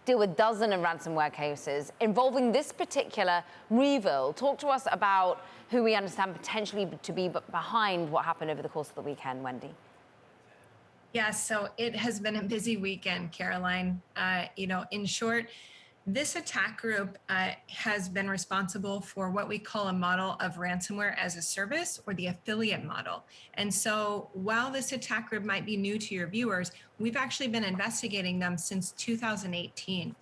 deal with dozens of ransomware cases involving this particular REvil. Talk to us about who we understand potentially to be behind what happened over the course of the weekend, Wendi. Yeah, so it has been a busy weekend, Caroline. In short, this attack group has been responsible for what we call a model of ransomware as a service, or the affiliate model. And so while this attack group might be new to your viewers, we've actually been investigating them since 2018.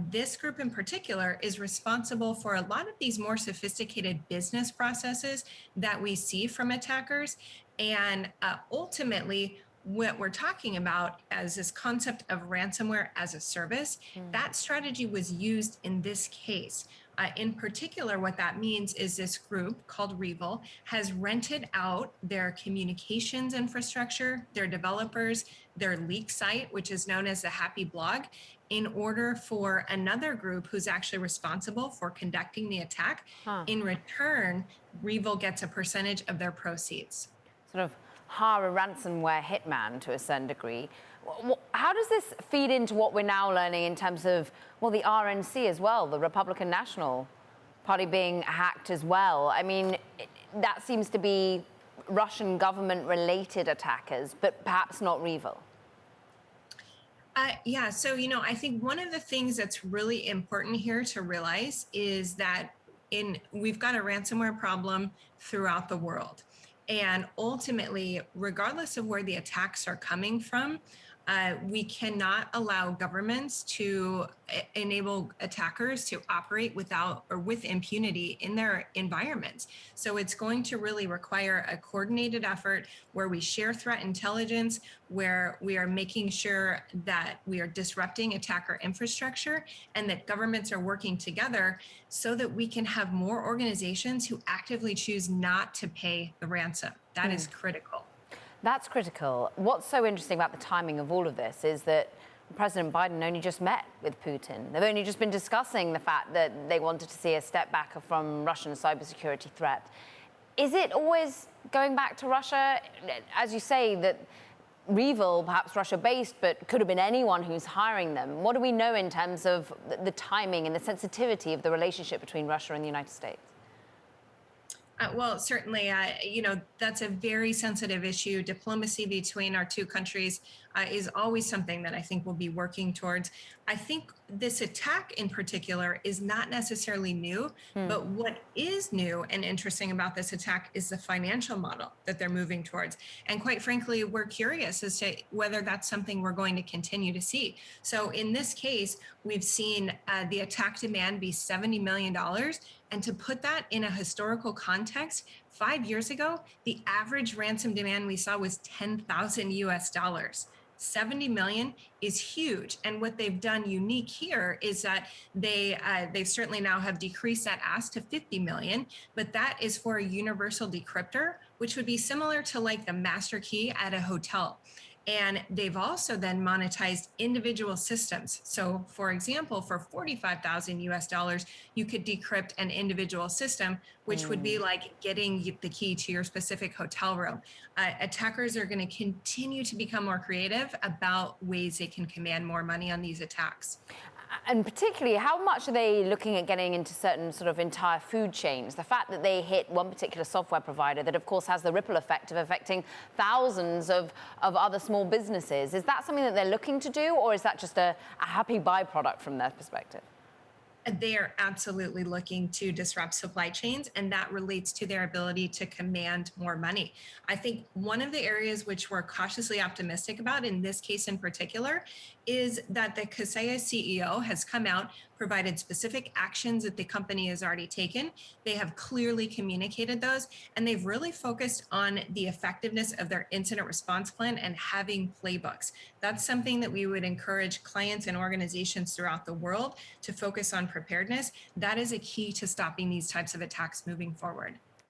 This group in particular is responsible for a lot of these more sophisticated business processes that we see from attackers. And ultimately, what we're talking about as this concept of ransomware as a service, that strategy was used in this case. In particular, what that means is this group called REvil has rented out their communications infrastructure, their developers, their leak site, which is known as the Happy Blog, in order for another group who's actually responsible for conducting the attack. In return, REvil gets a percentage of their proceeds. Sort of hire a ransomware hitman to a certain degree. How does this feed into what we're now learning in terms of, well, the RNC as well, the Republican National Party being hacked as well? I mean, that seems to be Russian government-related attackers, but perhaps not REvil. Yeah, so, I think one of the things that's really important here to realize is that we've got a ransomware problem throughout the world. And ultimately, regardless of where the attacks are coming from, we cannot allow governments to enable attackers to operate without or with impunity in their environments. So it's going to really require a coordinated effort where we share threat intelligence, where we are making sure that we are disrupting attacker infrastructure, and that governments are working together so that we can have more organizations who actively choose not to pay the ransom. That is critical. That's critical. What's so interesting about the timing of all of this is that President Biden only just met with Putin. They've only just been discussing the fact that they wanted to see a step back from Russian cybersecurity threat. Is it always going back to Russia? As you say, that REvil, perhaps Russia-based, but could have been anyone who's hiring them. What do we know in terms of the timing and the sensitivity of the relationship between Russia and the United States? Well, certainly, that's a very sensitive issue. Diplomacy between our two countries is always something that I think we'll be working towards. I think this attack in particular is not necessarily new, but what is new and interesting about this attack is the financial model that they're moving towards. And quite frankly, we're curious as to whether that's something we're going to continue to see. So in this case, we've seen the attack demand be $70 million. And to put that in a historical context, 5 years ago, the average ransom demand we saw was 10,000 US dollars. 70 million is huge. And what they've done unique here is that they certainly now have decreased that ask to 50 million, but that is for a universal decryptor, which would be similar to like the master key at a hotel. And they've also then monetized individual systems. So for example, for 45,000 US dollars, you could decrypt an individual system, which would be like getting the key to your specific hotel room. Attackers are going to continue to become more creative about ways they can command more money on these attacks. And particularly, how much are they looking at getting into certain sort of entire food chains? The fact that they hit one particular software provider that, of course, has the ripple effect of affecting thousands of other small businesses. Is that something that they're looking to do, or is that just a happy byproduct from their perspective? They are absolutely looking to disrupt supply chains, and that relates to their ability to command more money. I think one of the areas which we're cautiously optimistic about in this case in particular is that the Kaseya CEO has come out, provided specific actions that the company has already taken. They have clearly communicated those, and they've really focused on the effectiveness of their incident response plan and having playbooks. That's something that we would encourage clients and organizations throughout the world to focus on preparedness. That is a key to stopping these types of attacks moving forward.